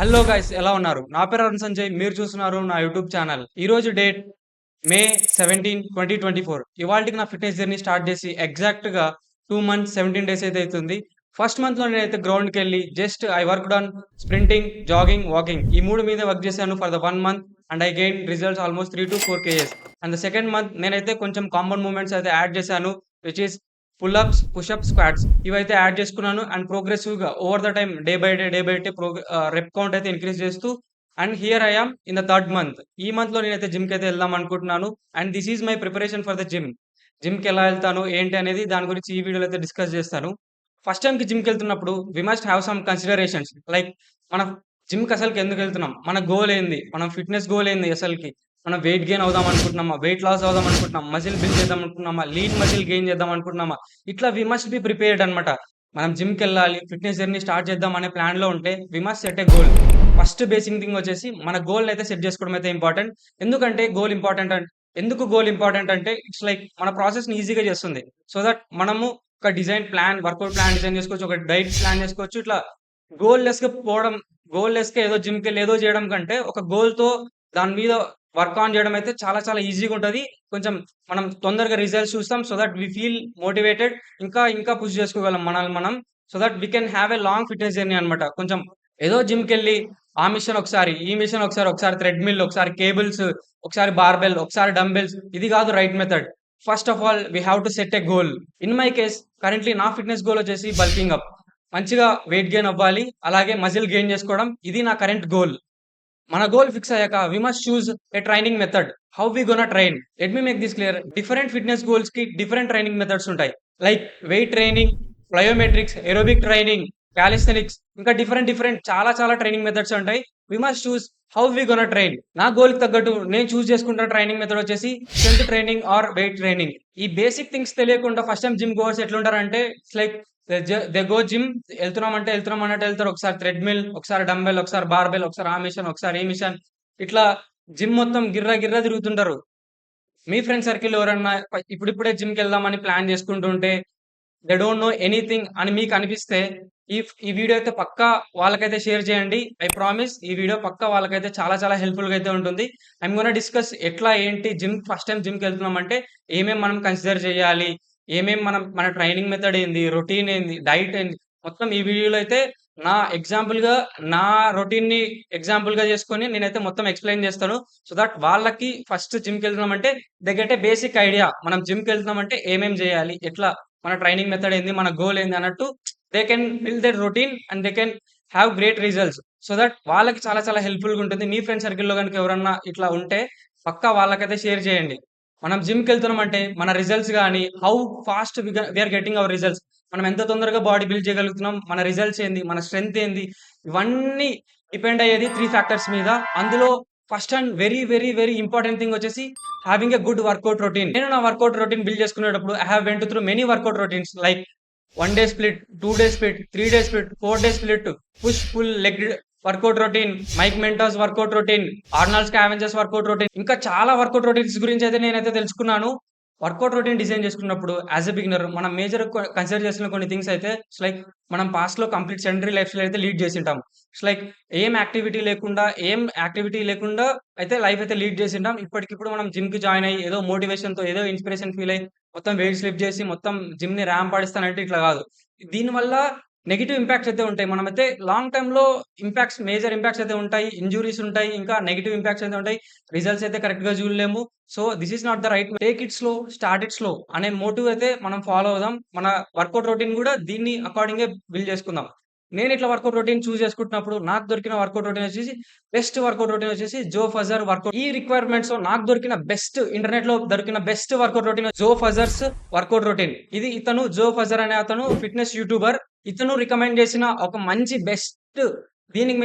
Hello guys, ఎలా ఉన్నారు? నా పేరు అరుణ్ సంజయ్. మీరు చూస్తున్నారు నా యూట్యూబ్ ఛానల్. ఈ రోజు డేట్ మే 17, 2024. ఇవాల్టికి నా ఫిట్‌నెస్ జర్నీ స్టార్ట్ చేసి ఎగ్జాక్ట్‌గా 2 మంత్స్ 17 డేస్ అయితే అయితుంది. ఫస్ట్ మంత్‌లో నేనైతే గ్రౌండ్‌కెళ్ళి just I worked on sprinting, jogging, walking ఈ 3 మీదే వర్క్ చేశాను for the 1 month and I gained results almost 3-4 KGs. And the second month నేనైతే కొంచెం కాంపౌండ్ మూవ్‌మెంట్స్ అయితే యాడ్ చేశాను. Which is pull ups, push ups, squats ఇవైతే add చేసుకున్నాను. And ప్రోగ్రెసివ్‌గా over the time day by day rep count అయితే increase చేస్తూ and here I am in the third month. ఈ మంత్‌లో నేనైతే జిమ్‌కైతే వెళ్దాం అనుకుంటున్నాను. And this is my preparation for the gym. జిమ్‌కి ఎలా వెళ్తాను, ఏంటి అనేది దాని గురించి ఈ వీడియోలో అయితే డిస్కస్ చేస్తాను. ఫస్ట్ టైమ్‌కి జిమ్‌కెళ్తున్నప్పుడు we must have some considerations. Like మనం జిమ్‌కి అసలుకి ఎందుకెళ్తున్నాం? మన గోల్ ఏంది? మనం ఫిట్‌నెస్ గోల్ ఏంది అసలకి? మనం వెయిట్ గెయిన్ అవుదాం అనుకుంటున్నామా? వెయిట్ లాస్ అవుదాం అనుకుంటున్నామా? మజిల్ బిల్డ్ చేద్దాం అనుకుంటున్నామా? లీన్ మజిల్ గెయిన్ చేద్దాం అనుకుంటున్నామా? ఇట్లా వి మస్ట్ బి ప్రిపేర్డ్ అనమాట. మనం జిమ్‌కెళ్ళాలి, ఫిట్‌నెస్ జర్నీ స్టార్ట్ చేద్దాం అనే ప్లాన్‌లో ఉంటే we must set a goal. First basic thing వచ్చేసి మన గోల్‌నైతే సెట్ చేసుకోవడం అయితే ఇంపార్టెంట్. ఎందుకంటే గోల్ ఇంపార్టెంట్ ఎందుకు గోల్ ఇంపార్టెంట్ అంటే ఇట్స్ లైక్ మన ప్రాసెస్‌ని ఈజీగా చేస్తుంది. సో దట్ మనము ఒక design plan, workout plan design చేసుకోవచ్చు. ఒక డైట్ ప్లాన్ చేసుకోవచ్చు. ఇట్లా గోల్ పోవడం గోల్ ఏదో జిమ్‌కెళ్ళి ఏదో చేయడం కంటే ఒక గోల్‌తో దాని మీద వర్క్ ఆన్ చేయడం అయితే చాలా చాలా ఈజీగా ఉంటది. కొంచెం మనం తొందరగా రిజల్ట్స్ చూస్తాం. So that we feel motivated. ఇంకా పుష్ చేసుకోగలం మనల్ని మనం. So that we can have a long fitness journey అన్నమాట. కొంచెం ఏదో జిమ్‌కెళ్ళి ఆ మిషన్ ఒకసారి, ఈ మిషన్ ఒకసారి థ్రెడ్‌మిల్, ఒకసారి కేబుల్స్, ఒకసారి బార్బెల్, ఒకసారి డంబెల్స్ ఇది కాదు right method. First of all we have to set a goal. In my case currently నా ఫిట్‌నెస్ గోల్ వచ్చేసి బల్కింగ్ అప్. మంచిగా వెయిట్ గెయిన్ అవ్వాలి. అలాగే మజిల్ గెయిన్ చేసుకోవడం. ఇది నా కరెంట్ గోల్. మన గోల్ ఫిక్స్ అయ్యాక we must choose a training method. How we gonna train? Let me make this clear. Different fitness గోల్స్‌కి డిఫరెంట్ ట్రైనింగ్ మెథడ్స్ ఉంటాయి. Like weight training, plyometrics, aerobic training, calisthenics ఇంకా different different చాలా చాలా training methods ఉంటాయి. We must choose how we gonna train. నా గోల్‌కి తగ్గట్టు నేను చూజ్ చేసుకుంటున్న ట్రైనింగ్ మెథడ్ వచ్చేసి strength training or weight training. ఈ బేసిక్ థింగ్స్ తెలియకుండా ఫస్ట్ టైమ్ జిమ్ గోవర్స్ ఎట్లుంటారంటే it's like they go gym. ఎళ్తున్నామంటే ఎళ్తున్నాం అన్నట్టు ఎళ్తారు. ఒకసారి థ్రెడ్‌మిల్, ఒకసారి డంబెల్, ఒకసారి బార్బెల్, ఒకసారి ఆ మిషన్, ఒకసారి ఈ మిషన్ ఇట్లా జిమ్ మొత్తం గిర్రా గిర్రా తిరుగుతుంటారు. మీ ఫ్రెండ్ సర్కిల్‌లో ఎవరన్నా ఇప్పుడిప్పుడే జిమ్‌కెళ్దామని ప్లాన్ చేసుకుంటుంటే దే డోంట్ నో ఎనీథింగ్ అని మీకు అనిపిస్తే ఈ వీడియో అయితే పక్కా వాళ్ళకైతే షేర్ చేయండి. ఐ ప్రామిస్ ఈ వీడియో పక్కా వాళ్ళకైతే చాలా చాలా హెల్ప్‌ఫుల్‌గా అయితే ఉంటుంది. ఐయామ్ గోనా డిస్కస్ ఎట్లా ఏంటి ఫస్ట్ టైమ్ జిమ్‌కెళ్తున్నామంటే ఏమేం మనం కన్సిడర్ చేయాలి? మన ట్రైనింగ్ మెథడ్ ఏంది? రొటీన్ ఏంది? డైట్ ఏంది? మొత్తం ఈ వీడియోలో అయితే నా ఎగ్జాంపుల్‌గా నా రొటీన్‌ని ఎగ్జాంపుల్‌గా చేసుకొని నేనైతే మొత్తం ఎక్స్‌ప్లెయిన్ చేస్తాను. సో దట్ వాళ్ళకి ఫస్ట్ జిమ్‌కెళ్తున్నామంటే they get a basic idea. మనం జిమ్‌కెళ్తున్నామంటే ఏమేం చేయాలి? ఎట్లా మన ట్రైనింగ్ మెథడ్ ఏంది? మన గోల్ ఏంది? అన్నట్టు they can build there routine and they can have great results. So that వాళ్ళకి చాలా చాలా హెల్ప్‌ఫుల్‌గా ఉంటుంది. మీ ఫ్రెండ్ సర్కిల్‌లో గనుక ఎవరన్నా ఇట్లా ఉంటే పక్కా వాళ్ళకైతే షేర్ చేయండి. మనం జిమ్‌కెళ్తున్నామంటే మన రిజల్ట్స్ గాని, how fast we are getting our results. మనం ఎంత తొందరగా బాడీ బిల్డ్ చేయగలుగుతున్నాం, మన రిజల్ట్స్ ఏంది, మన స్ట్రెంత్ ఏంది, ఇవన్నీ డిపెండ్ అయ్యేది 3 ఫ్యాక్టర్స్ మీద. అందులో first and very, very, very important thing వచ్చేసి having a good workout routine. నేను నా వర్కౌట్ రొటీన్ బిల్డ్ చేసుకునేటప్పుడు I have went through many workout routines like 1 day split, 2 day split, 3 day split, 4 day split, push, pull, leg workout routine, Mike Mentzer's workout routine, Arnold Schwarzenegger's workout routine ఇంకా చాలా workout routines గురించి అయితే నేనైతే తెలుసుకున్నాను. Workout routine design చేసుకున్నప్పుడు as a beginner మనం major consider చేసిన కొన్ని థింగ్స్ అయితే ఇట్స్ లైక్ మనం పాస్ట్‌లో కంప్లీట్ సెడెంటరీ లైఫ్ స్టైల్ అయితే లీడ్ చేసింటాం. ఇట్స్ లైక్ ఏం యాక్టివిటీ లేకుండా అయితే లైఫ్ అయితే లీడ్ చేసింటాం. ఇప్పటికిప్పుడు మనం జిమ్‌కి జాయిన్ అయ్యి ఏదో మోటివేషన్‌తో ఏదో ఇన్‌స్పిరేషన్ ఫీల్ అయ్యి మొత్తం వెయిట్స్ లిఫ్ట్ చేసి మొత్తం జిమ్‌ని ర్యాంప్ ఆడిస్తానంటే ఇట్లా కాదు. దీనివల్ల నెగెటివ్ ఇంపాక్ట్స్ అయితే ఉంటాయి. మనమైతే లాంగ్ టర్మ్‌లో మేజర్ ఇంపాక్ట్స్ అయితే ఉంటాయి. ఇంజ్యూరీస్ ఉంటాయి. ఇంకా నెగెటివ్ ఇంపాక్ట్స్ అయితే ఉంటాయి. రిజల్ట్స్ అయితే కరెక్ట్‌గా చూడలేము. So, this is not the right way. Take it slow, start it slow అనే మోటివ్ అయితే మనం ఫాలో అవుదాం. మన వర్కౌట్ రొటీన్ కూడా దీన్ని అకార్డింగే బిల్డ్ చేసుకుందాం. నేను ఇట్లా వర్కౌట్ రొటీన్ చూజ్ చేసుకుంటున్నప్పుడు నాకు దొరికిన వర్కౌట్ రొటీన్ వచ్చేసి బెస్ట్ వర్కౌట్ రొటీన్ వచ్చేసి జో ఫజర్ వర్కౌట్. ఈ రిక్వైర్మెంట్స్‌లో నాకు దొరికిన ఇంటర్నెట్‌లో దొరికిన బెస్ట్ వర్కౌట్ రొటీన్ జో ఫజర్స్ వర్కౌట్ రొటీన్. ఇది ఇతను జో ఫజర్ అనే అతను ఫిట్‌నెస్ యూట్యూబర్. ఇతను రికమెండ్ చేసిన ఒక మంచి బెస్ట్ దీనికి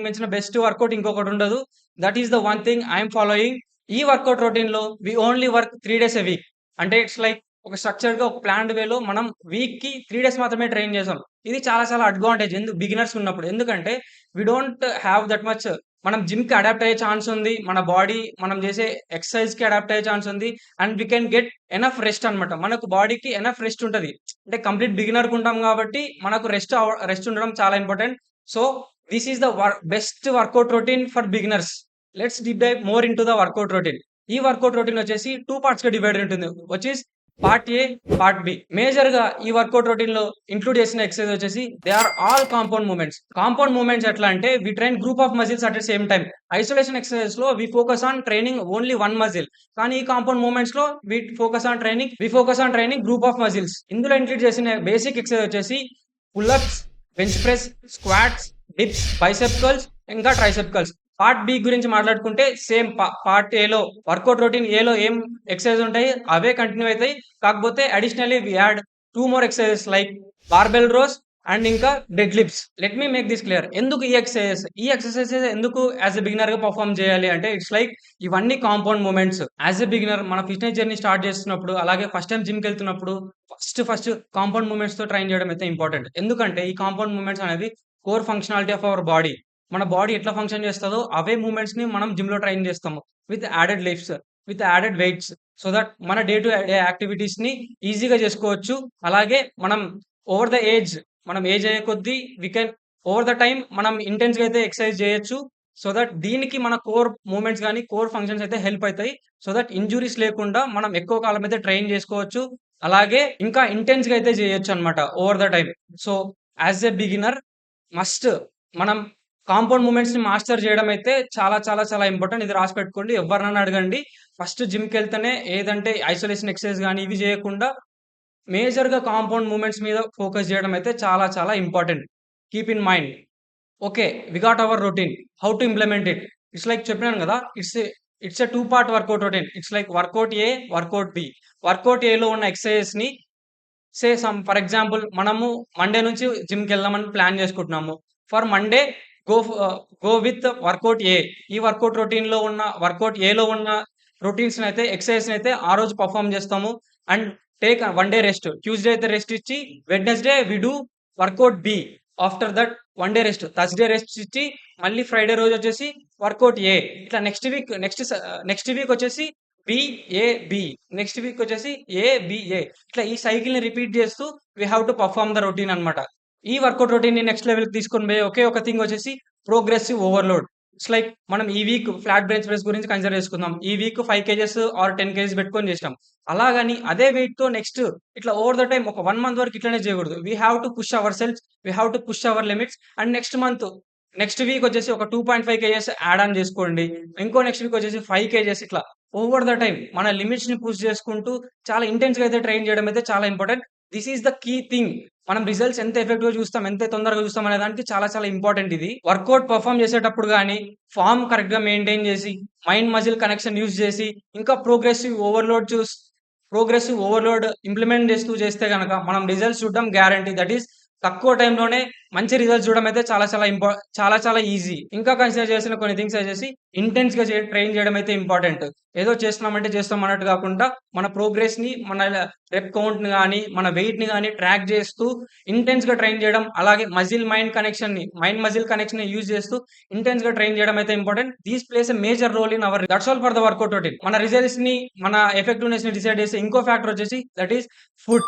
మించిన బెస్ట్ వర్కౌట్ ఇంకొకటుండదు. That is the one thing I am following. ఈ వర్కౌట్ రొటీన్‌లో we only work 3 days a week. అంటే ఇట్స్ లైక్ ఒక స్ట్రక్చర్డ్‌గా ఒక ప్లాన్డ్ వేలో మనం వీక్‌కి 3 డేస్ మాత్రమే ట్రైన్ చేసాం. ఇది చాలా చాలా అడ్వాంటేజ్ బిగినర్స్ ఉన్నప్పుడు. ఎందుకంటే we don't have that much మనం జిమ్‌కి అడాప్ట్ అయ్యే ఛాన్స్ ఉంది. మన బాడీ మనం చేసే ఎక్సర్‌సైజ్‌కి అడాప్ట్ అయ్యే ఛాన్స్ ఉంది. And we can get enough rest అన్నమాట. మనకు బాడీకి ఎనఫ్ రెస్ట్ ఉంటది. అంటే కంప్లీట్ బిగినర్‌గా ఉంటాం కాబట్టి మనకు రెస్ట్ ఉండడం చాలా important. So, this is the best workout routine for beginners. Let's deep dive more into the workout routine. ఈ వర్కౌట్ రొటీన్ వచ్చేసి 2 పార్ట్స్‌గా డివైడెడ్ ఉంటుంది. Which is part A, part B. మేజర్‌గా ఈ వర్కౌట్ రొటీన్‌లో ఇంక్లూడ్ చేసిన ఎక్సర్‌సైజ్ వచ్చేసి they are all compound movements. Compound movements ఎట్లా అంటే we train group of muscles at the same time. Isolation ఎక్సర్‌సైజ్‌లో we focus on training only one muscle. కానీ ఈ కాంపౌండ్ మూవ్‌మెంట్స్‌లో we focus on training group of muscles. ఇందులో include చేసిన basic exercise వచ్చేసి pull ups, bench press, squats, dips, bicep curls, ఇంకా tricep curls. Part B గురించి మాట్లాడుకుంటే సేమ్ పార్ట్ ఏలో వర్కౌట్ రొటీన్ ఏలో ఏం ఎక్సర్సైజ్ ఉంటాయి అవే కంటిన్యూ అవుతాయి. కాకపోతే additionally we add 2 more exercises like barbell rows and ఇంకా deadlifts. Let me make this clear. ఎందుకు ఈ ఎక్సర్సైజెస్ ఎందుకు యాజ్ ఎ బిగినర్ గా పర్ఫార్మ్ చేయాలి అంటే ఇట్స్ లైక్ ఇవన్నీ compound movements. As a beginner మన ఫిట్నెస్ జర్నీ స్టార్ట్ చేస్తున్నప్పుడు అలాగే ఫస్ట్ టైం జిమ్ కి వెళ్తున్నప్పుడు ఫస్ట్ కాంపౌండ్ మూమెంట్స్ తో ట్రైన్ చేయడం అయితే ఇంపార్టెంట్. ఎందుకంటే ఈ కాంపౌండ్ మూమెంట్స్ అనేది core functionality of our body. మన బాడీ ఎట్లా ఫంక్షన్ చేస్తదో అవే మూవ్‌మెంట్స్‌ని మనం జిమ్‌లో ట్రైన్ చేస్తాము. With added lifts, with added weights. So that మన డే టు డే యాక్టివిటీస్‌ని ఈజీగా చేసుకోవచ్చు. అలాగే ఓవర్ ద ఏజ్ మనం ఏజ్ అయ్యే కొద్దీ we can over the time మనం ఇంటెన్స్‌గా అయితే ఎక్సర్సైజ్ చేయొచ్చు. సో దట్ దీనికి మన కోర్ మూవ్‌మెంట్స్ గాని, కోర్ ఫంక్షన్స్ అయితే హెల్ప్ అయితాయి. సో దట్ ఇంజ్యూరీస్ లేకుండా మనం ఎక్కువ కాలం అయితే ట్రైన్ చేసుకోవచ్చు. అలాగే ఇంకా ఇంటెన్స్‌గా అయితే చేయొచ్చన్నమాట over the time. So as a beginner must మనం కాంపౌండ్ మూవ్‌మెంట్స్‌ని మాస్టర్ జేయడం అయితే చాలా ఇంపార్టెంట్. ఇది రాసి పెట్టుకోండి. ఎవ్వరినైనా అడగండి. ఫస్ట్ జిమ్‌కెళ్తేనే ఏదంటే ఐసోలేషన్ ఎక్సర్‌సైజ్ గాని ఇవి జేయకుండా మేజర్‌గా కాంపౌండ్ మూవ్‌మెంట్స్ మీద ఫోకస్ జేయడం అయితే చాలా important. Keep in mind. Okay. We got our routine. How to implement it. It's like చెప్పినాను గదా! It's a 2 part workout routine. It's like workout A, workout B. Workout ఏలో ఉన్న ఎక్సర్‌సైజెస్‌ని ఫర్ ఎగ్జాంపుల్ మనము మండే నుంచి జిమ్‌కెళ్దామని ప్లాన్ చేసుకుంటున్నాము. For Monday go ఫ్ గో విత్ వర్కౌట్ ఏ. ఈ వర్కౌట్ ఏలో ఉన్న రొటీన్స్‌నైతే ఎక్సర్‌సైజ్‌నైతే ఆ రోజు పెర్ఫార్మ్ చేస్తాము. And take 1 day rest. Tuesday అయితే రెస్ట్ ఇచ్చి Wednesday we do workout B. After that 1 day rest. Thursday rest ఇచ్చి మళ్ళీ ఫ్రైడే రోజొచ్చేసి వర్కౌట్ ఏ. ఇట్లా నెక్స్ట్ వీక్ వచ్చేసి బి. నెక్స్ట్ వీక్ వచ్చేసి ఏ. ఇట్లా ఈ సైకిల్‌ని రిపీట్ చేస్తూ we have to perform the routine అన్నమాట. ఈ వర్కౌట్ రొటీన్‌ని నెక్స్ట్ లెవెల్‌కి తీసుకొని పోయే ఒకే ఒక థింగ్ వచ్చేసి ప్రోగ్రెసివ్ ఓవర్‌లోడ్. ఇట్స్ లైక్ మనం ఈ వీక్ ఫ్లాట్ బెంచ్ ప్రెస్ గురించి కన్సిడర్ చేసుకుందాం. ఈ వీక్ 5 కేజెస్ ఆర్ 10 కేజీస్ పెట్టుకొని చేసినాం. అలాగని అదే వెయిట్‌తో నెక్స్ట్ ఇట్లా ఓవర్ ద టైమ్ ఒక 1 మంత్ వరకు ఇట్లనే చేయకూడదు. We have to push our selfs. We have to push our limits. And next week వచ్చేసి ఒక 2.5 కేజెస్ యాడ్ ఆన్ చేసుకోండి. ఇంకో నెక్స్ట్ వీక్ వచ్చేసి 5 కేజెస్ ఇట్లా ఓవర్ ద టైమ్ మన లిమిట్స్‌ని పుష్ చేసుకుంటూ చాలా ఇంటెన్స్‌గా అయితే ట్రైన్ చేయడం అయితే చాలా important. This is the key thing. మనం రిజల్ట్స్ ఎంత ఎఫెక్టివ్‌గా చూస్తాం, ఎంత తొందరగా చూస్తాం అనే దానికి చాలా ఇంపార్టెంట్ ఇది. వర్కౌట్ పెర్ఫార్మ్ చేసేటప్పుడు గాని, ఫార్మ్ కరెక్ట్‌గా మెయింటైన్ చేసి, మైండ్ మజిల్ కనెక్షన్ యూజ్ చేసి, ఇంకా ప్రోగ్రెసివ్ ఓవర్‌లోడ్ ఇంప్లిమెంట్ చేస్తూ చేస్తే గనక మనం రిజల్ట్స్ చూడడం గ్యారంటీ. దట్ ఈస్ తక్కువ టైంలోనే మంచి రిజల్ట్స్ చూడడం అయితే చాలా ఈజీ. ఇంకా కన్సిడర్ చేసిన కొన్ని థింగ్స్ వచ్చేసి ఇంటెన్స్‌గా ట్రైన్ చేయడం అయితే ఇంపార్టెంట్. ఏదో చేస్తున్నామంటే చేస్తాం అన్నట్టు కాకుండా మన ప్రోగ్రెస్‌ని, మన రెప్ కౌంట్‌ని గాని, మన వెయిట్‌ని గాని ట్రాక్ చేస్తూ ఇంటెన్స్‌గా ట్రైన్ చేయడం. అలాగే మైండ్ మజిల్ కనెక్షన్‌ని యూజ్ చేస్తూ ఇంటెన్స్‌గా ట్రైన్ చేయడం అయితే important. This plays a major role in our that's all for the workout routine. మన రిజల్ట్స్‌ని, మన ఎఫెక్టివ్‌నెస్‌ని డిసైడ్ చేసే ఇంకో ఫ్యాక్టర్ వచ్చేసి that is food.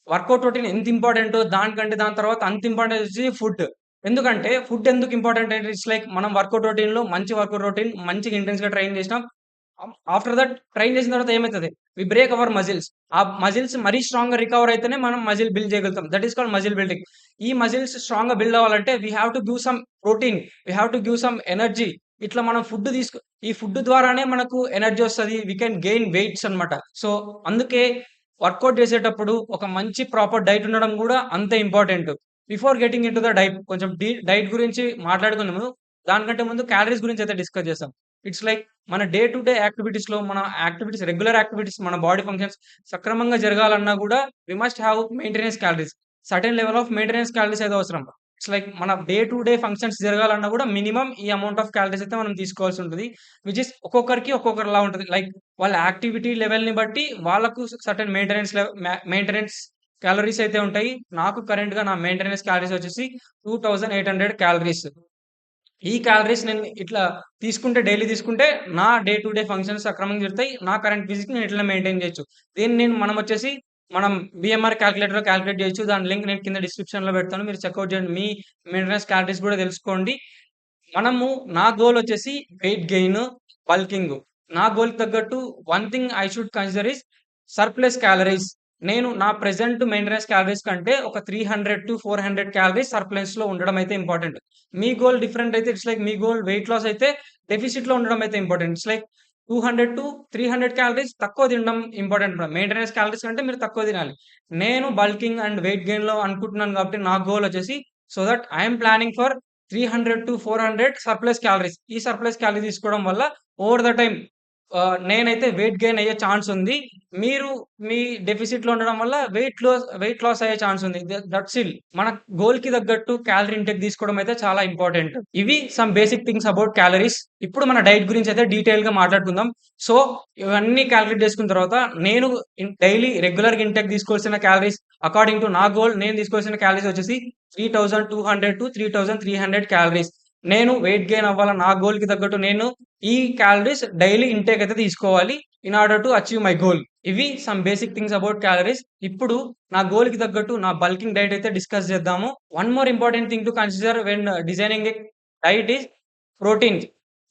Workout routine ఎంత ఇంపార్టెంటో దాని తర్వాత అంత ఇంపార్టెంట్ వచ్చేసి ఫుడ్. ఎందుకంటే ఫుడ్ ఎందుకు ఇంపార్టెంట్ అంటే ఇట్స్ లైక్ మనం వర్కౌట్ రొటీన్‌లో మంచి వర్కౌట్ రొటీన్ మంచిగా ఇంటెన్స్‌గా ట్రైన్ చేసినాం. ఆఫ్టర్ దట్ ట్రైన్ చేసిన తర్వాత ఏమైతది? We break our muscles. ఆ మజిల్స్ మరీ స్ట్రాంగ్‌గా రికవర్ అయితేనే మనం మజిల్ బిల్డ్ చేయగలుగుతాం. That is called muscle building. ఈ మజిల్స్ స్ట్రాంగ్‌గా బిల్డ్ అవ్వాలంటే we have to give some protein. We have to give some energy. ఇట్లా మనం ఈ ఫుడ్ ద్వారానే మనకు ఎనర్జీ వస్తది. వి కెన్ గెయిన్ వెయిట్స్ అన్నమాట. సో, అందుకే వర్కౌట్ చేసేటప్పుడు ఒక మంచి ప్రాపర్ డైట్ ఉండడం గూడా అంతే important. Before getting into the diet కొంచెం డైట్ గురించి మాట్లాడుకున్నాము. దానికంటే ముందు క్యాలరీస్ గురించి అయితే డిస్కస్ చేసాం. ఇట్స్ లైక్ మన డే టు డే యాక్టివిటీస్‌లో రెగ్యులర్ యాక్టివిటీస్ మన బాడీ ఫంక్షన్స్ సక్రమంగా జరగాలన్నా గూడా we must have maintenance calories. Certain level of maintenance calories అయితే అవసరం. ఇట్స్ లైక్ మన డే టు డే ఫంక్షన్స్ జరగాలన్నా గూడా మినిమమ్ ఈ అమౌంట్ ఆఫ్ క్యాలరీస్ అయితే మనం తీసుకోవాల్సి ఉంటది. విచ్ ఈస్ ఒక్కొక్కరికి ఒక్కొక్కరిలా ఉంటది. లైక్ వాళ్ళ యాక్టివిటీ లెవెల్‌ని బట్టి వాళ్ళకు సర్టెన్ మెయింటెనెన్స్ క్యాలరీస్ అయితే ఉంటాయి. నాకు కరెంట్‌గా నా మెయింటెనెన్స్ క్యాలరీస్ వచ్చేసి 2800 క్యాలరీస్. ఈ క్యాలరీస్ నేను ఇట్లా డైలీ తీసుకుంటే నా డే టు డే ఫంక్షన్స్ సక్రమంగా జరుగుతాయి. నా కరెంట్ ఫిజిక్‌ని నేను ఇట్లనే మెయింటైన్ చేయొచ్చు. దీన్ని మనం వచ్చేసి మనం బీఎంఆర్ క్యాలిక్యులేటర్‌లో క్యాలిక్యులేట్ చేయొచ్చు. దాని లింక్ నేను కింద డిస్క్రిప్షన్‌లో పెడతాను. మీరు చెకౌట్ చేయండి. మీ మెయింటెనెన్స్ క్యాలరీస్ కూడా తెలుసుకోండి. మనము నా గోల్ వచ్చేసి వెయిట్ గెయిన్, బల్కింగ్. నా గోల్‌కి తగ్గట్టు one thing I should consider is surplus calories. నేను నా ప్రెజెంట్ మెయింటెనెన్స్ క్యాలరీస్ కంటే ఒక 300-400 క్యాలరీస్ సర్ప్లస్‌లో ఉండడం అయితే ఇంపార్టెంట్. మీ గోల్ డిఫరెంట్ అయితే ఇట్స్ లైక్ మీ గోల్ వెయిట్ లాస్ అయితే డెఫిసిట్‌లో ఉండడం అయితే ఇంపార్టెంట్. ఇట్స్ లైక్ 200-300 క్యాలరీస్ తక్కువ తినడం ఇంపార్టెంట్. మెయింటెనెన్స్ క్యాలరీస్ కంటే మీరు తక్కువ తినాలి. నేను బల్కింగ్ అండ్ వెయిట్ గెయిన్‌లో అనుకుంటున్నాను కాబట్టి నా గోల్ వచ్చేసి so that I yam planning for 300-400 surplus calories. ఈ సర్ప్లస్ క్యాలరీ తీసుకోవడం వల్ల ఓవర్ ద టైమ్ నేనైతే వెయిట్ గెయిన్ అయ్యే ఛాన్స్ ఉంది. మీరు మీ డెఫిసిట్‌లో ఉండడం వల్ల వెయిట్ లాస్ అయ్యే ఛాన్స్ ఉంది. దట్స్ ఇల్. మన గోల్‌కి తగ్గట్టు క్యాలరీ ఇంటేక్ తీసుకోవడం అయితే చాలా ఇంపార్టెంట్. ఇవి some basic things about calories. ఇప్పుడు మన డైట్ గురించి అయితే డీటెయిల్‌గా మాట్లాడుకుందాం. సో, ఇవన్నీ క్యాలిక్యులేట్ చేసుకున్న తర్వాత నేను డైలీ రెగ్యులర్‌గా ఇంటేక్ తీసుకోవాల్సిన క్యాలరీస్ అకార్డింగ్ టు నా గోల్ నేను తీసుకోవాల్సిన క్యాలరీస్ వచ్చేసి 3200-3300 క్యాలరీస్. నేను వెయిట్ గెయిన్ అవ్వాల నా గోల్‌కి తగ్గట్టు నేను ఈ క్యాలరీస్ డైలీ ఇంటేక్ అయితే తీసుకోవాలి. In order to achieve my goal. ఇవి some basic things about calories. ఇప్పుడు నా గోల్‌కి తగ్గట్టు నా బల్కింగ్ డైట్ అయితే డిస్కస్ చేద్దాము. One more important thing to consider when designing a diet is protein.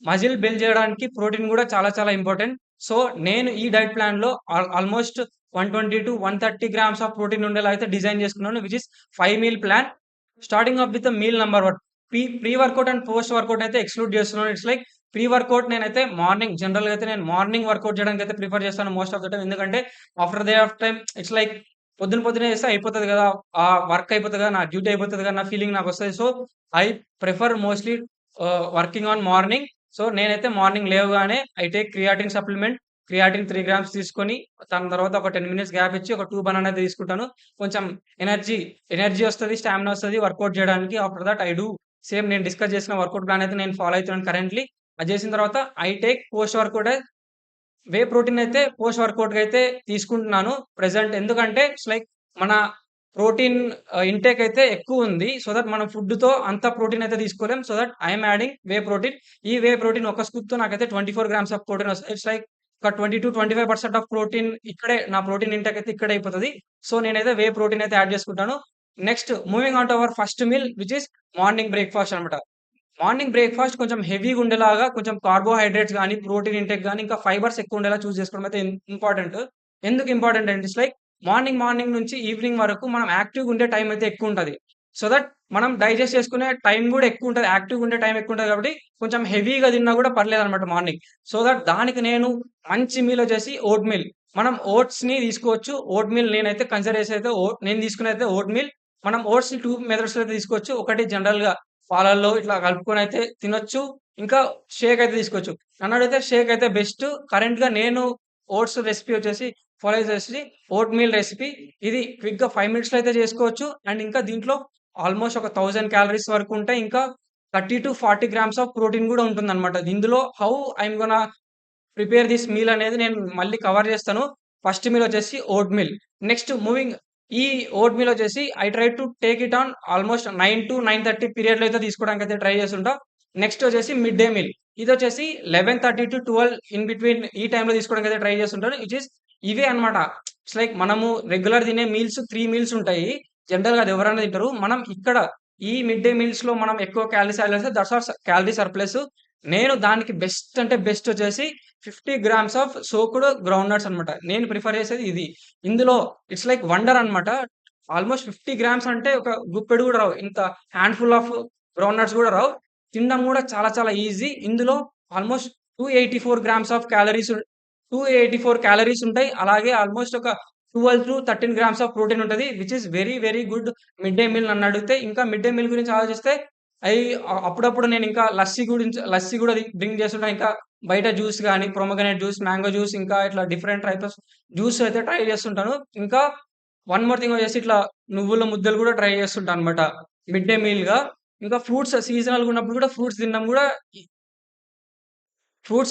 Muscle build చేయడానికి ప్రోటీన్ కూడా చాలా చాలా ఇంపార్టెంట్. సో, నేను ఈ డైట్ ప్లాన్‌లో ఆల్‌మోస్ట్ 120-130 గ్రామ్స్ ఆఫ్ ప్రోటీన్ ఉండేలా అయితే డిజైన్ చేసుకున్నాను. Which is 5 meal plan. Starting of with meal number 1. Pre workout and post workout అయితే ఎక్స్‌క్లూడ్ చేస్తున్నాను. ఇట్స్ లైక్ ప్రీ వర్కౌట్ నేనైతే జనరల్‌గా అయితే నేను మార్నింగ్ వర్కౌట్ చేయడానికి అయితే ప్రిఫర్ చేస్తాను మోస్ట్ ఆఫ్ ద టైమ్. ఎందుకంటే after they of time it's like పొద్దున్నే చేస్తే అయిపోతది కదా! వర్క్ అయిపోతది కదా! నా డ్యూటీ అయిపోతది కదా! అన్న ఫీలింగ్ నాకొస్తది. So, I prefer mostly working on morning. So, నేనైతే మార్నింగ్ లేవగానే I take creatine supplement. Creatine 3 grams తీసుకొని దాని తర్వాత ఒక 10 మినిట్స్ గ్యాప్ ఇచ్చి ఒక 2 బనానా అయితే తీసుకుంటాను. కొంచెం ఎనర్జీ వస్తది. స్టామినా వస్తది వర్కౌట్ చేయడానికి. After that I do same నేను డిస్కస్ చేసిన వర్కౌట్ ప్లాన్ అయితే నేను ఫాలో అయితున్నాను కరెంట్‌లీ. అది చేసిన తర్వాత I take post workout whey protein అయితే పోస్ట్ వర్కౌట్‌గా అయితే తీసుకుంటున్నాను ప్రెజెంట్. ఎందుకంటే ఇట్స్ లైక్ మన ప్రోటీన్ ఇంటేక్ అయితే ఎక్కువుంది. సో దట్ మనం ఫుడ్‌తో అంత ప్రోటీన్ అయితే తీసుకోలేం. So that I am adding whey protein. ఈ వే ప్రోటీన్ ఒక స్కూప్‌తో నాకైతే 24 గ్రామ్స్ ఆఫ్ ప్రోటీన్ వస్తది. ఇట్స్ లైక్ ఒక 20-25% ఆఫ్ ప్రోటీన్ ఇక్కడే నా ప్రోటీన్ ఇంటేక్ అయితే ఇక్కడే అయిపోతది. సో, నేనైతే వే ప్రోటీన్ అయితే యాడ్ చేసుకుంటాను. Next moving on to our first meal which is morning breakfast అన్నమాట. మార్నింగ్ బ్రేక్‌ఫాస్ట్ కొంచెం హెవీగుండేలాగా కొంచెం కార్బోహైడ్రేట్స్ గాని, ప్రోటీన్ ఇంటేక్ గాని, ఇంకా ఫైబర్స్ ఎక్కువుండేలా చూస్ చేసుకోవడం అయితే ఇంపార్టెంట్. ఎందుకు ఇంపార్టెంట్ అంటే ఇట్స్ లైక్ మార్నింగ్ నుంచి ఈవినింగ్ వరకు మనం యాక్టివ్‌గా ఉండే టైం అయితే ఎక్కువుంటది. సో దట్ మనం డైజెస్ట్ చేసుకునే టైం గూడా ఎక్కువుంటది. యాక్టివ్‌గా ఉండే టైం ఎక్కువుంటది కాబట్టి కొంచెం హెవీగా తిన్నా గూడా పర్లేదనమాట మార్నింగ్. సో దట్ దానికి నేను మంచి మీల్ వచ్చేసి ఓట్ మీల్. మనం ఓట్స్‌ని తీసుకోవచ్చు. ఓట్ మీల్ నేనైతే కన్సిడర్ చేసేదైతే నేను తీసుకునేదైతే ఓట్ మీల్. మనం ఓట్స్‌ని 2 మెథడ్స్‌లో అయితే తీసుకోవచ్చు. ఒకటి జనరల్‌గా పాలల్లో ఇట్లా కలుపుకొనైతే తినొచ్చు. ఇంకా షేక్ అయితే తీసుకోవచ్చు. నన్నడిగితే షేక్ అయితే బెస్ట్. కరెంట్‌గా నేను ఓట్స్ రెసిపీ వచ్చేసి ఫాలో చేసేసి ఓట్ మీల్ రెసిపీ. ఇది క్విక్‌గా 5 మినిట్స్‌లో అయితే చేసుకోవచ్చు. అండ్ ఇంకా దీంట్లో ఆల్‌మోస్ట్ ఒక 1000 క్యాలరీస్ వరకు ఉంటాయి. ఇంకా 30-40 గ్రామ్స్ ఆఫ్ ప్రోటీన్ గూడా ఉంటుందన్నమాట. ఇందులో how I'm gonna prepare this meal అనేది నేను మళ్ళీ కవర్ చేస్తాను. ఫస్ట్ మీల్ వచ్చేసి ఓట్ మీల్. నెక్స్ట్ మూవింగ్ ఈ ఓట్ మీల్ వచ్చేసి I try to take it on almost 9-9:30 పీరియడ్‌లో అయితే తీసుకోవడానికైతే ట్రై చేస్తుంటా. నెక్స్ట్ వచ్చేసి మిడ్ డే మీల్. ఇదొచ్చేసి 11:30-12 ఇన్ బిట్వీన్ ఈ టైమ్‌లో తీసుకోవడానికైతే ట్రై చేస్తుంటాను. విచ్ ఈస్ ఇవే అన్నమాట. ఇట్స్ లైక్ మనము రెగ్యులర్ తినే మీల్స్ 3 మీల్స్ ఉంటాయి. జనరల్‌గా అది ఎవరైనా తింటారు. మనం ఇక్కడ ఈ మిడ్ డే మీల్స్‌లో మనం ఎక్కువ క్యాలరీస్ యాడ్ చేస్తే దట్స్ ఆర్ క్యాలరీ సర్ప్లస్. నేను దానికి బెస్ట్ అంటే బెస్ట్ వచ్చేసి 50 grams of soaked ground nuts అన్నమాట. నేను ప్రిఫర్ చేసేది ఇది. ఇందులో ఇట్స్ లైక్ వండర్ అన్నమాట. ఆల్‌మోస్ట్ 50 గ్రామ్స్ అంటే ఒక గుప్పెడు గూడా రావు. ఇంత హ్యాండ్‌ఫుల్ ఆఫ్ గ్రౌండ్ నట్స్ గూడా రావు. తినడం గూడా చాలా చాలా ఈజీ. ఇందులో almost 284 grams of calories 284 calories ఉంటాయి. అలాగే ఆల్‌మోస్ట్ ఒక 12-13 గ్రామ్స్ ఆఫ్ ప్రోటీన్ ఉంటది. Which is very very good mid day meal నన్నడిగితే. ఇంకా మిడ్ డే మీల్ గురించి ఆలోచిస్తే అప్పుడప్పుడు నేను ఇంకా లస్సీ గూడా డ్రింక్ చేస్తుంటా. ఇంకా బయట జ్యూస్ గాని, పొమోగ్రానేట్ జ్యూస్, మ్యాంగో జ్యూస్ ఇంకా ఇట్లా డిఫరెంట్ టైప్స్ ఆఫ్ జ్యూస్ అయితే ట్రై చేస్తుంటాను. ఇంకా వన్ మోర్ థింగ్ వచ్చేసి ఇట్లా నువ్వుల ముద్దలు గూడా ట్రై చేస్తుంటా అన్నమాట. మిడ్ డే మీల్‌గా. ఇంకా ఫ్రూట్స్ సీజనల్‌గా ఉన్నప్పుడు గూడా ఫ్రూట్స్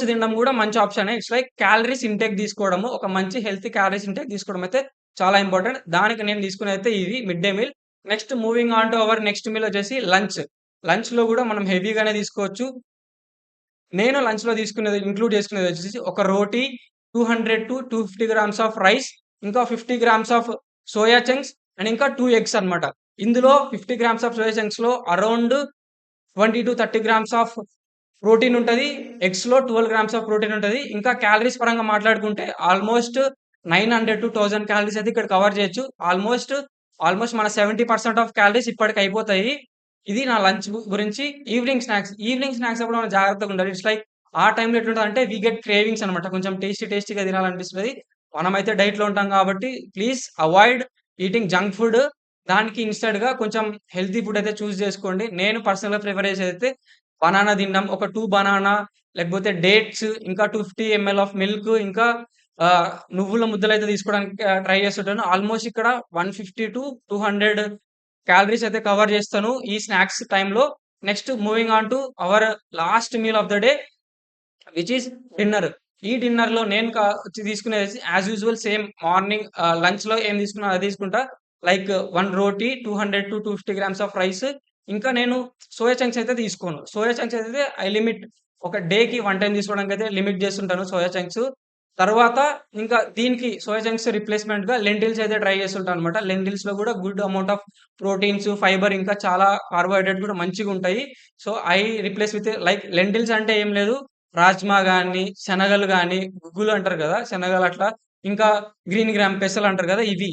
తినడం గూడా మంచి ఆప్షనే. ఇట్స్ లైక్ క్యాలరీస్ ఇంటేక్ తీసుకోవడము. ఒక మంచి హెల్తీ క్యాలరీస్ ఇంటేక్ తీసుకోవడం అయితే చాలా ఇంపార్టెంట్. దానికి నేను తీసుకునేదైతే ఇది mid day meal. Next moving on to our next meal వచ్చేసి లంచ్. లంచ్‌లో గూడా మనం హెవీగానే తీసుకోవచ్చు. నేను లంచ్‌లో ఇంక్లూడ్ చేసుకునేది వచ్చేసి ఒక రోటీ, 200-250 గ్రామ్స్ ఆఫ్ రైస్, ఇంకా 50 grams of soya chunks and ఇంకా 2 ఎగ్స్ అన్నమాట. ఇందులో 50 గ్రామ్స్ ఆఫ్ సోయా చంక్స్‌లో అరౌండ్ 20-30 గ్రామ్స్ ఆఫ్ ప్రోటీన్ ఉంటది. ఎగ్స్‌లో 12 గ్రామ్స్ ఆఫ్ ప్రోటీన్ ఉంటది. ఇంకా క్యాలరీస్ పరంగా మాట్లాడుకుంటే ఆల్మోస్ట్ 900-1000 క్యాలరీస్ అయితే ఇక్కడ కవర్ చేయొచ్చు. ఆల్మోస్ట్ మన 70% ఆఫ్ క్యాలరీస్ ఇప్పటికి అయిపోతాయి. ఇది నా లంచ్ గురించి. ఈవినింగ్ స్నాక్స్ అప్పుడు మనం జాగ్రత్తగా ఉండాలి. ఇట్స్ లైక్ ఆ టైంలో ఎట్లుంటదంటే వి గెట్ క్రేవింగ్స్ అన్నమాట. కొంచెం టేస్టీగా తినాలనిపిస్తది. మనమైతే డైట్‌లో ఉంటాం కాబట్టి please avoid eating junk food. దానికి ఇన్‌స్టెడ్‌గా కొంచెం హెల్తీ ఫుడ్ అయితే చూజ్ చేసుకోండి. నేను పర్సనల్‌గా ప్రిఫర్ చేసేదైతే బనానా తినడం. ఒక 2 బనానా లేకపోతే డేట్స్ ఇంకా 250 ఎంఎల్ ఆఫ్ మిల్క్ ఇంకా నువ్వుల ముద్దలైతే తీసుకోవడానికి ట్రై చేస్తుంటాను. ఆల్మోస్ట్ ఇక్కడ 150-200 క్యాలరీస్ అయితే కవర్ చేస్తాను ఈ స్నాక్స్ టైమ్‌లో. Next moving on to our last meal of the day which is dinner. ఈ డిన్నర్‌లో నేను తీసుకునేది యాస్ యూజువల్ సేమ్ మార్నింగ్ లంచ్‌లో ఏం తీసుకున్నా అది తీసుకుంటా. Like 1 roti, 200-250 grams of rice. ఇంకా నేను సోయా చంక్స్ అయితే తీసుకోను. సోయా చంక్స్ అయితే ఐ లిమిట్. ఒక డేకి 1 టైమ్ తీసుకోవడానికైతే లిమిట్ చేస్తుంటాను సోయా చంక్స్. తర్వాత ఇంకా దీనికి సోయా చంక్స్ రిప్లేస్‌మెంట్‌గా లెంటిల్స్ అయితే ట్రై చేస్తుంటానన్నమాట. లెంటిల్స్‌లో కూడా good amount of proteins, fibre ఇంకా చాలా కార్బోహైడ్రేట్ కూడా మంచిగుంటాయి. So, I replace with like lentils అంటే ఏం లేదు. రాజ్మా గాని, శనగలు గాని, గుగ్గులు అంటారు గదా! శనగలు అట్లా. ఇంకా గ్రీన్ గ్రామ్ పెసలంటారు గదా! ఇవి.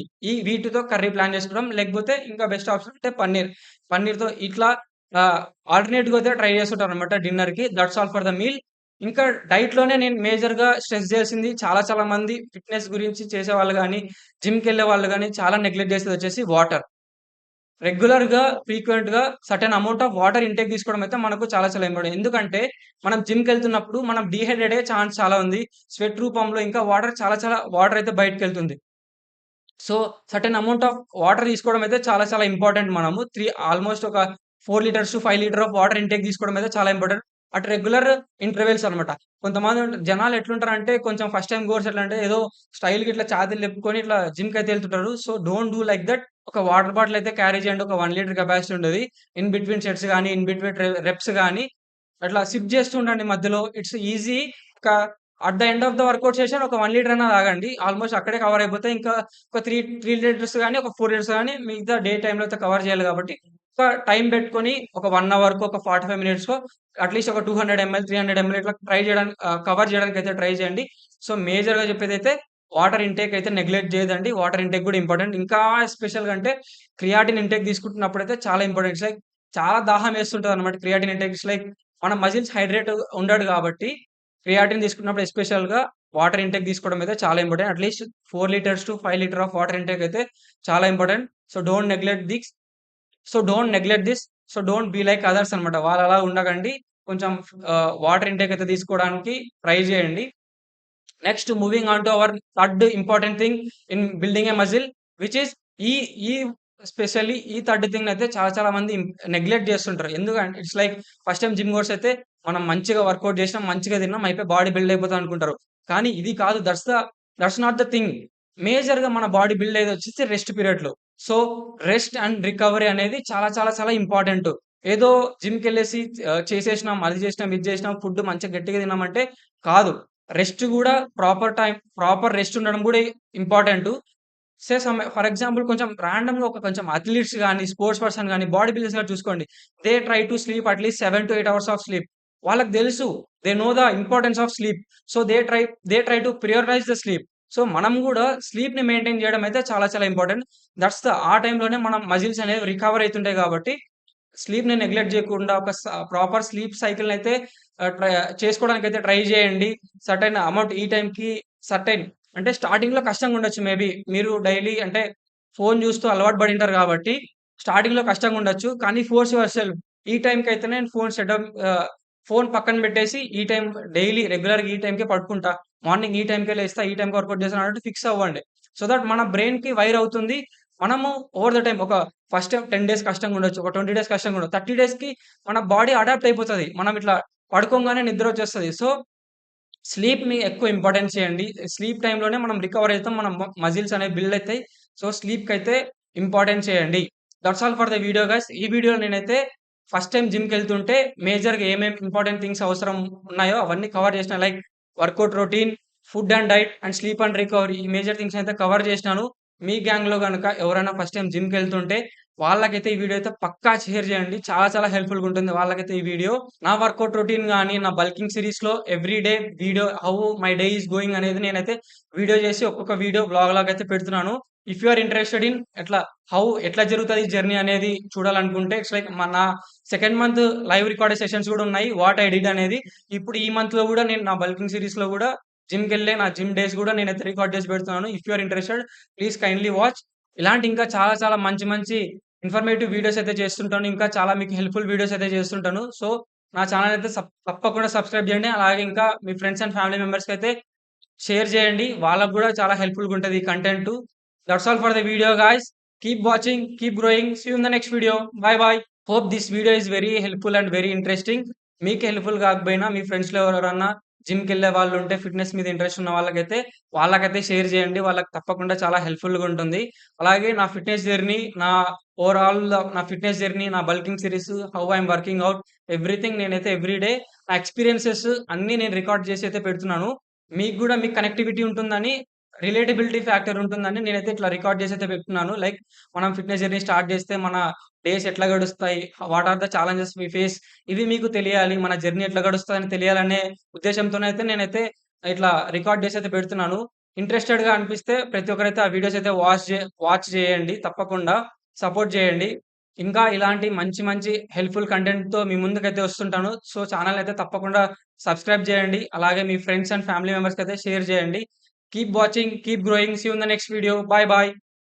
వీటితో కర్రీ ప్లాన్ చేసుకోవడం. లేకపోతే ఇంకా బెస్ట్ ఆప్షన్ అంటే పన్నీర్. పన్నీర్‌తో ఇట్లా ఆహ్, ఆల్టర్‌నేట్‌గా అయితే ట్రై చేస్తుంటానన్నమాట డిన్నర్‌కి. That's all for the meal. ఇంకా డైట్‌లోనే నేను మేజర్‌గా స్ట్రెస్ చేసింది చాలా మంది ఫిట్‌నెస్ గురించి చేసేవాళ్ళు గాని, జిమ్‌కెళ్ళే వాళ్ళు గాని చాలా నెగ్లెక్ట్ చేసేదొచ్చేసి వాటర్. రెగ్యులర్‌గా, ఫ్రీక్వెంట్‌గా certain amount of water intake తీసుకోవడం అయితే మనకు చాలా ఇంపార్టెంట్. ఎందుకంటే మనం జిమ్‌కెళ్తున్నప్పుడు మనం డీహైడ్రేట్ అయ్యే ఛాన్స్ చాలా ఉంది. స్వెట్ రూపంలో ఇంకా వాటర్ చాలా వాటర్ అయితే బయటికెళ్తుంది. So, certain amount of water తీసుకోవడం అయితే చాలా ఇంపార్టెంట్ మనము. ఆల్మోస్ట్ ఒక 4 litres to 5 litre of water intake తీసుకోవడం అయితే చాలా ఇంపార్టెంట్. అట్ రెగ్యులర్ ఇంటర్వెల్స్ అన్నమాట. కొంతమంది జనాలు ఎట్లుంటారంటే కొంచెం ఫస్ట్ టైమ్ గోర్స్ ఎట్లంటే ఏదో స్టైల్‌గా ఇట్లా ఛాతీలు లేపుకొని ఇట్లా జిమ్‌కైతే ఎళ్తుంటారు. So, don't do like that. ఒక వాటర్ బాటిల్ అయితే క్యారీ చేయండి. ఒక 1 లీటర్ కెపాసిటీ ఉంటది. ఇన్ బిట్వీన్ సెట్స్ గాని, ఇన్ బిట్వీన్ రెప్స్ గాని అట్లా సిప్ చేస్తూ ఉండండి మధ్యలో. It's easy. ఒక at the end of the workout session ఒక 1 లీటర్ అన్నా తాగండి. ఆల్మోస్ట్ అక్కడే కవర్ అయిపోతాయి. ఇంకా ఒక 3 లీటర్స్ గాని, ఒక 4 లీటర్స్ గాని మిగతా డే టైమ్‌లో అయితే కవర్ చేయాలి కాబట్టి, ఒక టైమ్ పెట్టుకొని ఒక 1 అవర్‌కో, ఒక 45 మినిట్స్‌కో అట్‌లీస్ట్ ఒక 200 ఎంఎల్, 300 ఎంఎల్ ఇట్లా ట్రై చేయడానికి కవర్ చేయడానికైతే ట్రై చేయండి. సో, మేజర్‌గా చెప్పేదైతే వాటర్ ఇంటేక్ అయితే నెగ్లెక్ట్ చేయదండి. వాటర్ ఇంటేక్ కూడా ఇంపార్టెంట్. ఇంకా స్పెషల్‌గా అంటే క్రియాటిన్ ఇంటేక్ తీసుకుంటున్నప్పుడైతే చాలా ఇంపార్టెంట్. ఇట్స్ లైక్ చాలా దాహం వేస్తుంటదన్నమాట క్రియాటిన్ ఇంటేక్. ఇట్స్ లైక్ మన మజిల్స్ హైడ్రేట్ ఉండడు కాబట్టి క్రియాటిన్ తీసుకున్నప్పుడు ఎస్పెషల్‌గా వాటర్ ఇంటేక్ తీసుకోవడం అయితే చాలా important. At least 4 litres to 5 litre of water intake అయితే చాలా important. So, don't neglect this. So, don't be like others అన్నమాట. వాళ్ళలా ఉండకండి. కొంచెం వాటర్ ఇంటేక్ అయితే తీసుకోవడానికి ట్రై చేయండి. Next moving on to our third important thing in building a muscle which is ఈ ఈ స్పెషల్లీ ఈ థర్డ్ థింగ్ అయితే చాలా మంది నెగ్లెక్ట్ చేస్తుంటారు. ఎందుకంటే it's like first time gym course అయితే మనం మంచిగా వర్కౌట్ చేసినాం, మంచిగా తిన్నాం, అయిపోయి బాడీ బిల్డ్ అయిపోతాం అనుకుంటారు. కానీ ఇది కాదు. That's not the thing. మేజర్‌గా మన బాడీ బిల్డ్ అయ్యేది వచ్చేసి రెస్ట్ పీరియడ్‌లో. సో, రెస్ట్ అండ్ రికవరీ అనేది చాలా ఇంపార్టెంట్. ఏదో జిమ్‌కెళ్ళేసి చేసేసినాం, అది చేసినాం, ఇది చేసినాం, ఫుడ్ మంచిగా గట్టిగా తిన్నామంటే కాదు. రెస్ట్ గూడా ప్రాపర్ రెస్ట్ ఉండడం గూడా ఇంపార్టెంటు. ఫర్ ఎగ్జాంపుల్ కొంచెం రాండమ్‌గా కొంచెం అథ్లీట్స్ గాని, స్పోర్ట్స్ పర్సన్ గాని, బాడీ బిల్డర్స్ గాని చూసుకోండి. They try to sleep at least 7-8 hours of sleep. వాళ్ళకి తెలుసు. They know the importance of sleep. So, they try to prioritise the sleep. So, మనం గూడా స్లీప్‌ని మెయింటైన్ చేయడం అయితే చాలా ఇంపార్టెంట్. ఆ టైంలోనే మనం మజిల్స్ అనేవి రికవర్ అయితుంటాయి గాబట్టి స్లీప్‌ని నెగ్లెక్ట్ జేయకుండా ఒక ప్రాపర్ స్లీప్ సైకిల్‌నయితే చేసుకోవడానికైతే ట్రై జేయండి. సర్టెన్ అమౌంట్ ఈ టైంకి సర్టెన్ అంటే స్టార్టింగ్‌లో కష్టంగుండొచ్చు మేబీ. మీరు డైలీ అంటే ఫోను జూస్తూ అలవాటు పడింటారు గాబట్టి స్టార్టింగ్‌లో కష్టంగుండొచ్చు. కానీ ఫోర్స్ యువర్ సెల్ఫ్. ఈ టైంకైతే నేను ఫోను పక్కన బెట్టేసి ఈ టైం డైలీ రెగ్యులర్‌గా ఈ టైంకే పడుకుంటా. మార్నింగ్ ఈ టైంకే లేస్తా. ఈ టైంకి వర్కౌట్ చేస్తా అన్నట్టు ఫిక్స్ అవ్వండి. సో దట్ మన బ్రెయిన్‌కి వైర్ అవుతుంది. మనము ఓవర్ ద టైమ్ ఒక ఫస్ట్ టైమ్ 10 డేస్ కష్టంగుండొచ్చు. ఒక 20 డేస్ కష్టంగుండదు. 30 డేస్‌కి మన బాడీ అడాప్ట్ అయిపోతది. మనం ఇట్లా పడుకోంగానే నిద్రొచ్చేస్తది. సో, స్లీప్‌ని ఎక్కువ ఇంపార్టెన్స్ ఇయ్యండి. స్లీప్ టైమ్‌లోనే మనం రికవర్ అయితాం. మన మజిల్స్ అనేవి బిల్డ్ అయితాయి. సో, స్లీప్‌కైతే ఇంపార్టెన్స్ ఇయ్యండి. That's all for the video guys. ఈ వీడియోలో నేనైతే ఫస్ట్ టైమ్ జిమ్‌కెళ్తుంటే మేజర్‌గా ఏమేం ఇంపార్టెంట్ థింగ్స్ అవసరం ఉన్నాయో అవన్నీ కవర్ చేసిన. Like work out routine, food and diet and sleep and recovery ఈ మేజర్ థింగ్స్ అయితే కవర్ చేసినాను. మీ గ్యాంగ్‌లో గనుక ఎవరైనా ఫస్ట్ టైమ్ జిమ్‌కెళ్తుంటే వాళ్ళకైతే ఈ వీడియో అయితే పక్కా షేర్ చేయండి. చాలా చాలా హెల్ప్‌ఫుల్‌గా ఉంటుంది వాళ్ళకైతే ఈ వీడియో. నా వర్కౌట్ రొటీన్ గాని, నా బల్కింగ్ సిరీస్‌లో every day video how my day is going అనేది నేనైతే వీడియో చేసి ఒక్కొక్క వీడియో వ్లాగ్ లాగా అయితే పెడుతున్నాను. If you are interested in ఎట్లా జరుగుతది జర్నీ అనేది చూడాలనుకుంటే ఇట్స్ లైక్ నా second month live recorded sessions కూడా ఉన్నాయి. వాట్ ఐ డిడ్ అనేది. ఇప్పుడు ఈ మంత్‌లో కూడా నేను నా బల్కింగ్ సిరీస్‌లో కూడా జిమ్‌కెళ్ళే నా జిమ్ డేస్ గూడా నేనైతే రికార్డ్ చేసి పెడుతున్నాను. If you are interested please kindly watch. ఇలాంటి ఇంకా చాలా చాలా మంచి మంచి ఇన్ఫర్మేటివ్ వీడియోస్ అయితే చేస్తుంటాను. ఇంకా చాలా మీకు హెల్ప్‌ఫుల్ వీడియోస్ అయితే చేస్తుంటాను. సో, నా ఛానెల్ అయితే తప్పకుండా సబ్స్క్రైబ్ చేయండి. అలాగే ఇంకా మీ ఫ్రెండ్స్ అండ్ ఫ్యామిలీ మెంబర్స్‌కైతే షేర్ చేయండి. వాళ్ళకి గూడా చాలా హెల్ప్‌ఫుల్‌గా ఉంటది ఈ కంటెంటు. That's all for the video guys. Keep watching, keep growing. See you in the next video. Bye bye. Hope this video is very helpful and very interesting. మీకు హెల్ప్‌ఫుల్ కాకపోయినా మీ ఫ్రెండ్స్‌లో ఎవరెవరన్నా జిమ్‌కెళ్ళే వాళ్ళుంటే ఫిట్‌నెస్ మీద ఇంట్రెస్ట్ ఉన్న వాళ్ళకైతే షేర్ చేయండి. వాళ్ళకి తప్పకుండా చాలా హెల్ప్‌ఫుల్‌గా ఉంటుంది. అలాగే నా ఫిట్‌నెస్ జర్నీ, ఓవరాల్ నా ఫిట్‌నెస్ జర్నీ, నా bulking series, how I'm working out everything నేనైతే ఎవ్రీ డే నా ఎక్స్‌పీరియన్సెస్ అన్నీ నేను రికార్డ్ చేసి అయితే పెడుతున్నాను. మీకు గూడా మీకు కనెక్టివిటీ ఉంటుందని, రిలేటబిలిటీ ఫ్యాక్టర్ ఉంటుందని నేనైతే ఇట్లా రికార్డ్ చేసి అయితే పెడుతున్నాను. లైక్ మనం ఫిట్‌నెస్ జర్నీ స్టార్ట్ చేస్తే మన డేస్ ఎట్లా గడుస్తాయి? What are the challenges we face? ఇవి మీకు తెలియాలి. మన జర్నీ ఎట్లా గడుస్తదని తెలియాలనే ఉద్దేశ్యంతోనైతే నేనైతే ఇట్లా రికార్డ్ చేసి అయితే పెడుతున్నాను. ఇంట్రెస్టెడ్‌గా అనిపిస్తే ప్రతి ఒక్కరైతే ఆ వీడియోస్ అయితే వాచ్ చేయండి. తప్పకుండా సపోర్ట్ చేయండి. ఇంకా ఇలాంటి మంచి మంచి హెల్ప్‌ఫుల్ కంటెంట్‌తో మీ ముందుకైతే వస్తుంటాను. సో, ఛానెల్ అయితే తప్పకుండా సబ్స్క్రైబ్ చేయండి. అలాగే మీ ఫ్రెండ్స్ అండ్ ఫ్యామిలీ మెంబర్స్‌కైతే షేర్ చేయండి. Keep watching, keep growing. See you in the next video. Bye by.